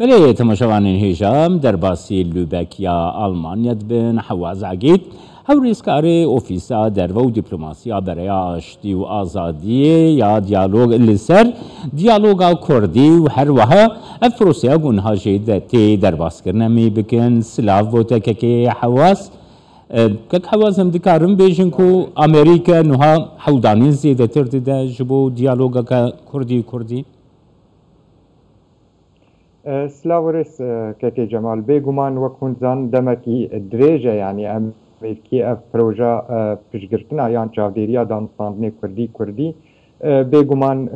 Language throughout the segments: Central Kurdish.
بله تماشاوانین هیجام در باسی لوبکیا آلمانیا دبن حواز عقید هوریسکار اوفیسا در و دیپلماسیا برای آشتی و آزادی یا دیالوگ لسر دیالوگا کردی و هر وها افروسیا گونها جیدتی در باس کرنه می بکن سلاف بوده که حواز که حواز هم دکارم بیشن کو امریکا نها حودانی زیده تردیده جبو دیالوگا کردی سلاورس كاكي جمال بيغمان وكون زان دمكي دريجة يعني امريكي اف بروجا بشگرتنا يان چاوديريا دانستاندني كردي بيغمان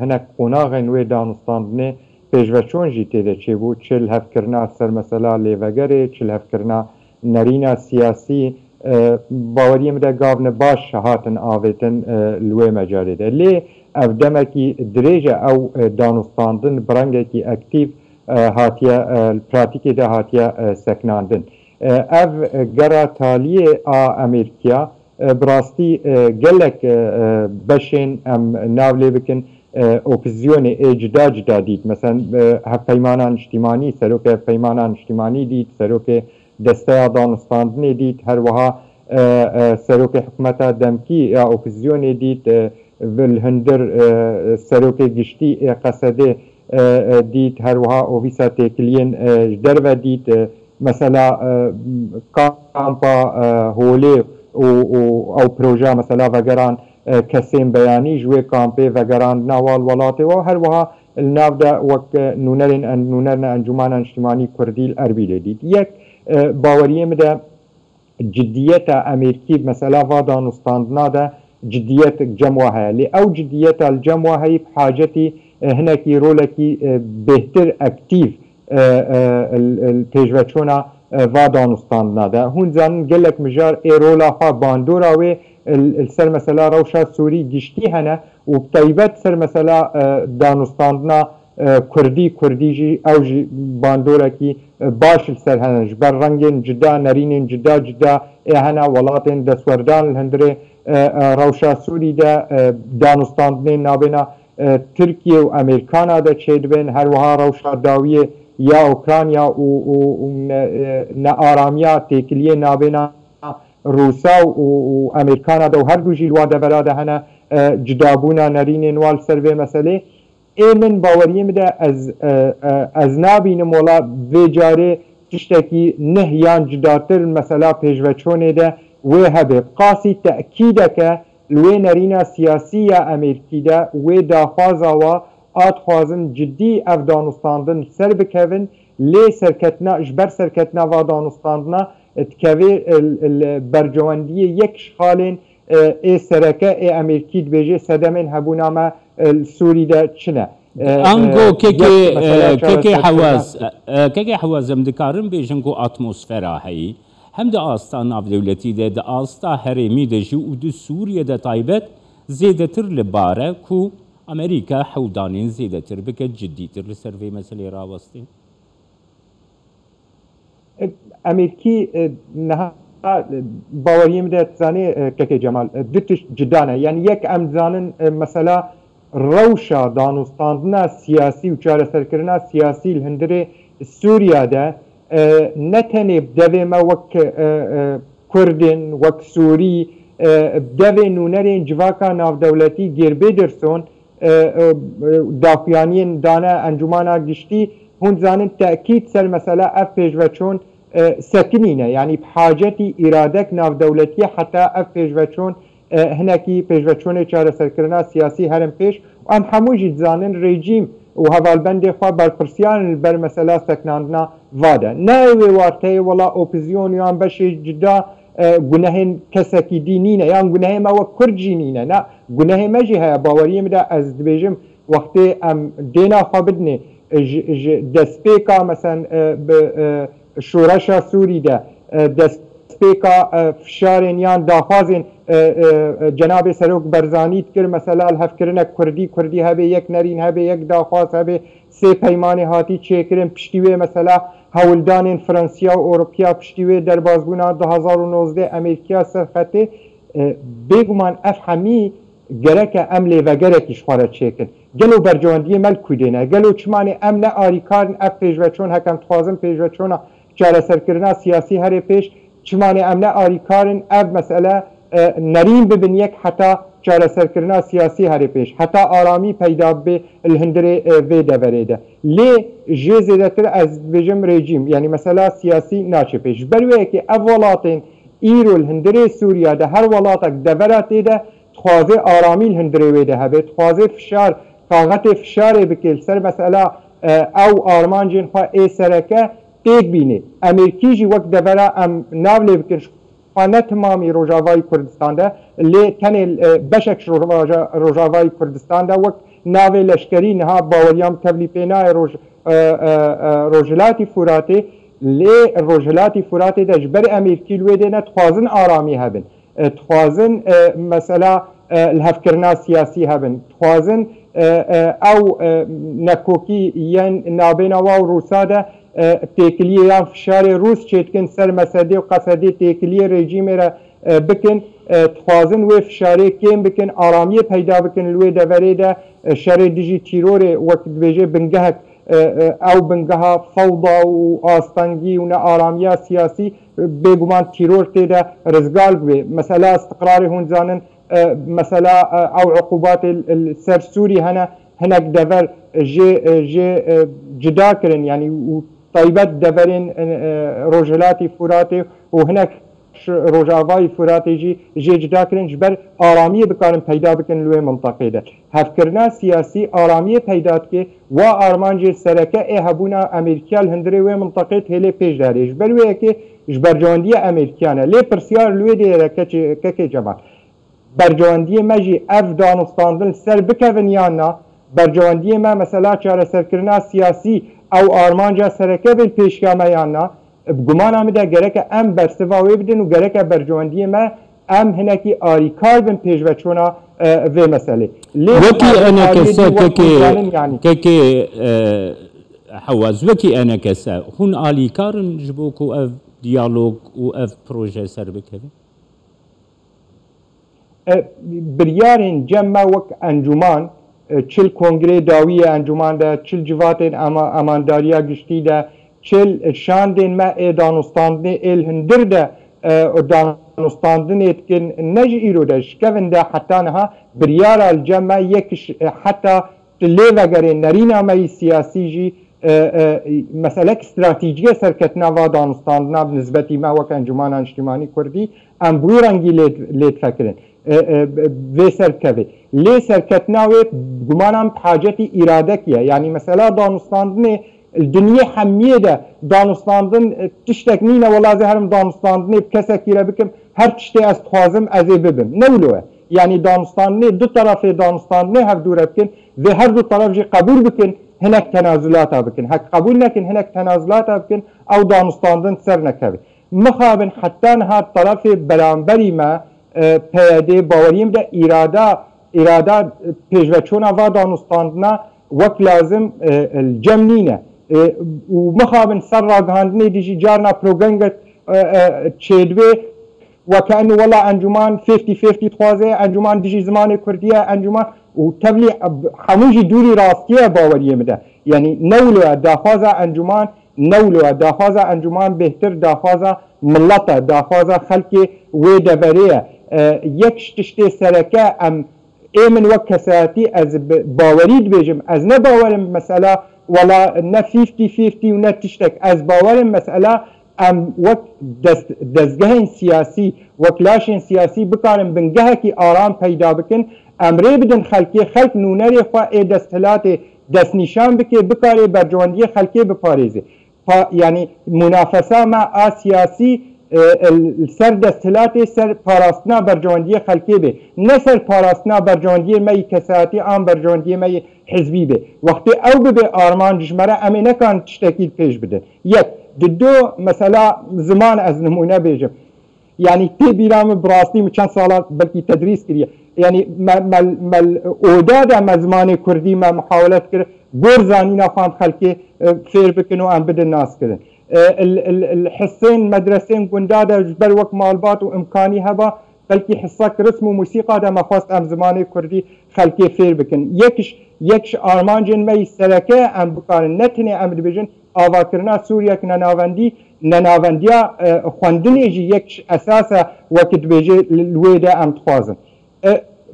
هناك قناغن وي دانستاندني پیشوچون جی تیده چه بود چل هفکرنا سر مثلا لیوگره چل هفکرنا نرینا سیاسی باوریم ده گاون باش هاتن آویتن لوی مجاری ده لی اف دمکی دریجه او دانستاندن برنگی اکتیو هاتیه پراتیکی ده هاتیه سکناندن اف گره تالیه امریکا براستی گلک بشین ام ناولی بکن اپوزیون جدا دید مثلا پیمانان اجتماعی سروک پیمانان اجتماعی دید سروک دسته دانستاندنی دید هر وها سروک حکومت دمکی یا اپوزیون دید والهندر سروک گشتی قصده دید هر وها اویسا تکلین درو دید مثلا کامپا هولی او پروژه مثلا وگران کسیم بیانی جوی کامپی وگران نوال ولاتی و هر وها الناو ده وک نونرن انجمان اجتماعی کردی الاربیل دید یک باوریم ده جدیت امریکی مثلا و دانستاندنا ده جدیت جمعه لی او جدیت الجمعه بحاجتی هنکی رولکی بهتر اکتیو پیشوچونا و دانستاندنا ده هون زن گلک مجار ای رولا خواه باندورا و السر مثلا روشا سوری گشتی هنه و بطیبت سر مثلا دانستاندنا کردی جی او جی باندورا کی باش السر هنه جبر رنگین جدا نرینین جدا ای هنه ولاتین دسوردان الهندره روشا سوری ده دانستاندنین نابینا ترکیه و امریکانا ده چید بین هر وها روشا داویه یا اوکرانیا و نآرامیا تکلیه نابینا روسا و امریکانا ده و هر دو جیل واده براده هنه جدابونا نرین نوال سروه مسئله ایمن باوریم ده از نابین مولا ویجاره تشتکی نهیان جداتر مثلا پیشوچونه ده وی هبه قاسی تأکیده که لوی نرین سیاسی امریکی ده وی داخوازا و آتخوازن جدی افدانستاندن سر بکوین لی سرکتنا اجبر سرکتنا و دانستاندنا تکوی برجواندی یک شخالین ای سرکه ای امریکی دبیجه صدمین هبونامه سوری ده چنه انگو که حواز هم دکارم بیشن کو اتمسفرا هی هم ده آستا ناف دولتی ده آستا هرمی ده جو و ده سوریه ده تایبت زیده تر لباره کو امریکا حودانین زیده تر بکه جدی تر لسروی مسئله راوستین امریکی نه باوریم ده تزانه که جمال دوتش جدانه یعنی یک امزانن مثلا روشا دانستاندنا سیاسی و چاره سرکرنا سیاسی الهندره سوریا ده نتنه بدوه ما وک کردن وک سوری بدوه نونرین جواکا ناف دولتی گربه درسون دافیانین دانه انجمانا گشتی هون زانن تأکید سر مثلا اف پیشوچون سکنینه یعنی بحاجتی ارادک ناف دولتی حتی اف پیشوچون هنکی پیشوچون چاره سرکرنا سیاسی هرم پیش و ام هموجی زانن رژیم و هوالبند خواه برپرسیان بر مثلا سکناندنا واده نه وارته ولا اپوزیون یا بشی جدا گناه کسکی دینینه یا گناه ما و کرجی نینه نه گناه مجی ها باوریم ده از دبیجم وقتی ام دینا خواه بدنه دسپیکا مثلا شورشا سوری ده دسپیکا فشارین یان داخوازین جناب سروک برزانیت کر مثلا الهفکرنه کردی هبه یک نرین هبه یک داخواز هبه سه پیمانی هاتی چیکرن پشتیوه مثلا هولدان فرانسیا و اروپیا پشتیوه در بازگونا 2019 امریکا سرخطه بگمان اف همی گرک ام لیوگرکیش خوارد چیکن گلو برجواندی مل کودینه گلو چمانی ام نه آریکارن اف پیشوچون حکم توازن پیشوچون چاره سرکردن سیاسی هر پیش چمانی ام نه آریکارن اف مسئله نریم ببین یک حتی چاره سرکردن سیاسی هر پیش حتی آرامی پیدا به الهندره وی دوریده لی جه زیدتر از بجم رژیم یعنی مثلا سیاسی ناچه پیش بروی که اولاتین ایرو الهندره سوریا ده هر ولاتک دورت ده خوازه آرامی الهندره وی ده هبه خوازه فشار طاقت فشار بکل سر مسئله او آرمان جن خواه ای سرکه تیک بینه امریکی جی وقت دوره ام ناوله بکنش نه تمامی روجاوای کردستان ده لی تنه بشکش روجاوای کردستان ده وقت ناوه لشکری نها باوریام تبلی پینای روجلاتی فوراتی لی روجلاتی فوراتی ده جبر امریکی لوی ده نه تخوازن آرامی هبن تخوازن مثلا الهفکرنا سیاسی هبن تخوازن او نکوکی ین نابینا و روسا ده تکلیه یا فشار روس چیتکن سر مسده و قصده تکلیه رژیم را بکن تخوازن و فشاره کم بکن آرامی پیدا بکن لوی دوره ده شر دیجی تیرور وقت بیجه بنگه او بنگه فوضا و آستانگی و آرامی سیاسی بگمان تیرور تیده رزگال بوی مثلا استقرار هنزانن مثلا او عقوبات السر سوري هناك دفر جدا كرن يعني طيبات دفرين روجلاتي فراتي وهناك روجاوای فراتی جی جدا کرن جبر آرامی بکارن پیدا بکن لوی منطقه ده هفکرنا سیاسی آرامی پیدا که و آرمان جی سرکه ای هبونا امریکیال هندره و منطقه تهلی پیش داره جبر وی که جبرجاندی امریکیانه لی پرسیار لوی دیره که جمال برجواندی ما جی اف دانستاندن سر بکون یانا برجواندی ما مثلا چاره سرکرنا سیاسی او آرمان جا سرکه بل پیشکامه یانا بگمان آمده گرک ام برسواوی بدن و گرک برجواندی ما ام هنکی آریکار بن پیش وچونا و مسئله وكي انا كسا كي حواز وكي انا كسا هون آليكار جبوكو اف ديالوج و اف بروجه سر بكبه بریارین جمع وک انجمان چل کنگره داوی انجمان ده چل جواتین امانداریا گشتی ده چل شاندین ما دانستاندن الهندر ده دانستاندن اتکن نج ایرو ده شکوین ده حتی نها بریار الجمع یکش حتی لی وگره نرینا مای سیاسی جی مسئله استراتیجی سرکتنا و دانستاندنا بنسبتی ما وک انجمان اجتماعی کردی ام بوی رنگی لیت فکرن و سرکوی لی سرکتناوی گمانم حاجتی اراده کیه یعنی مثلا دانستاندن الدنیا همیه ده دانستاندن تشتک نینه ولا زهرم دانستاندن بکسه کیره بکم هر تشتی از خوازم ازی ببم نولوه یعنی دانستاندن دو طرف دانستاندن هف دوره بکن و هر دو طرف جی قبول بکن هنک تنازلات بکن هک قبول نکن هنک تنازلات بکن او دانستاندن سر نکوی مخابن حتی هر طرف برانبری ما پیاده باوریم ده اراده پیشوچونا و دانستاندنا وقت لازم الجمنینه و مخابن سر راگهاندنی دیجی جارنا پروگنگت چیدوی وكأنه والله انجمان 50-50 تخوازه انجمان دیجی زمان کردیه انجمان و تبلی همونجی دوری راستیه باوریم ده یعنی نولوه داخوازه انجمان نولوه داخوازه انجمان بهتر داخوازه ملته داخوازه خلقی وی دبریه یکش تشتی سرکه ام ایمن وقت کساتی از باورید بیجم از نه باورم مسئله ولا نه 50-50 و نه تشتک از باورم مسئله ام وقت دستگاه سیاسی وقت لاشن سیاسی بکارم بنگه کی آرام پیدا بکن امری بدن خلق نونری خواه ای دستلات دست نشان بکه بکاره برجواندی خلقی بپاریزه یعنی منافسه ما سیاسی سر دستلات سر پاراستنا برجواندی خلقی به نه سر پاراستنا برجواندی می کساتی آن برجواندی می حزبی به وقتی او به آرمان جمره امی نکان تشتکیل پیش بده یک دو مثلا زمان از نمونه بیجم یعنی تی بیرام براستی چند سالات بلکی تدریس کریه یعنی مل اوداد زمان کردی ما محاولت کرد گرزانی نخوان خلقی فیر بکنو ام بده ناس کردن الحسين مدرسين قندادة جبل وقت مالبات وإمكاني هبا بلكي حصك رسم وموسيقى دا ما خواست ام زماني كردي خلقي فير بكن يكش آرمانجن مي سلكه ام بكارن نتني ام دبيجن آواکرنا سوریا که نناوندیا خواندنی جی یکش اساسا وقت بیجه لویده ام تخوازن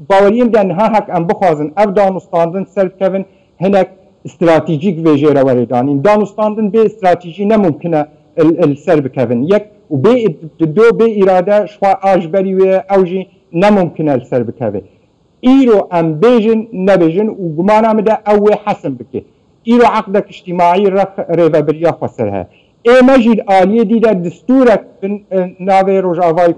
باوریم دن ها حق ام بخوازن اف دانستاندن سلف کون هنک استراتیجیک ویجه رو وریدانین دانستاندن به استراتیجی نممکنه السر بکون یک و دو به اراده شوا آجبری و اوجی نممکنه السر بکون ایرو ام بیجن نبیجن و گمانم ده اوه حسن بکه ایرو عقدك اجتماعي رخ ريفابريا خسرها اي مجد آلية دي دا دستورك ناوي روجاواي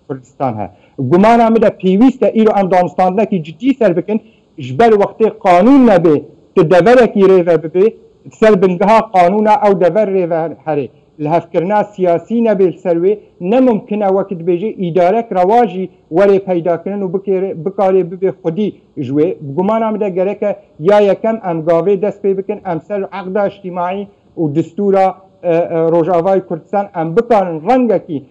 كردستانها گمانا مدا بيويستا ايرو ام دانستان كي جدي سر بكن جبل وقت قانون نبي تدبركي ريفابري سر بنگها قانونا او دبر ريفابري الهفكرنا سياسي نبي السروي نممكن وقت بيجي إدارك رواجي وري پیدا كرن و بكاري ببي خودي جوي بگمانا مدا گرك يا يكم ام غاوي دست بي بكن ام سر عقد اجتماعي و دستورا روجاواي كردستان ام بكارن رنگكي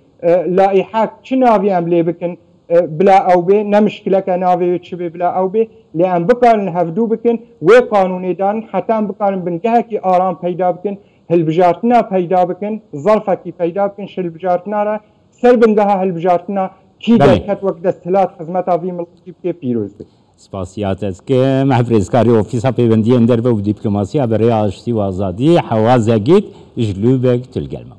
لائحات چناوي ام لي بكن بلا او بي نمشكلك ناوي تشبي بلا او بي لان بكارن هفدو بكن و قانوني دان حتى ام بكارن بنگهكي آرام پیدا بكن هالبجارتنا پیدا بکن ظرفکی پیدا بکن شل بجارتنا را سر بنگها هالبجارتنا کی دکت وقت دستلات خدمت آوی ملکی که پیروز بکن سپاسیات است که محفظکاری اوفیسا پیوندی اندر و دیپلماسی برای آشتی و آزادی حواز گید جلوبک تلگلمه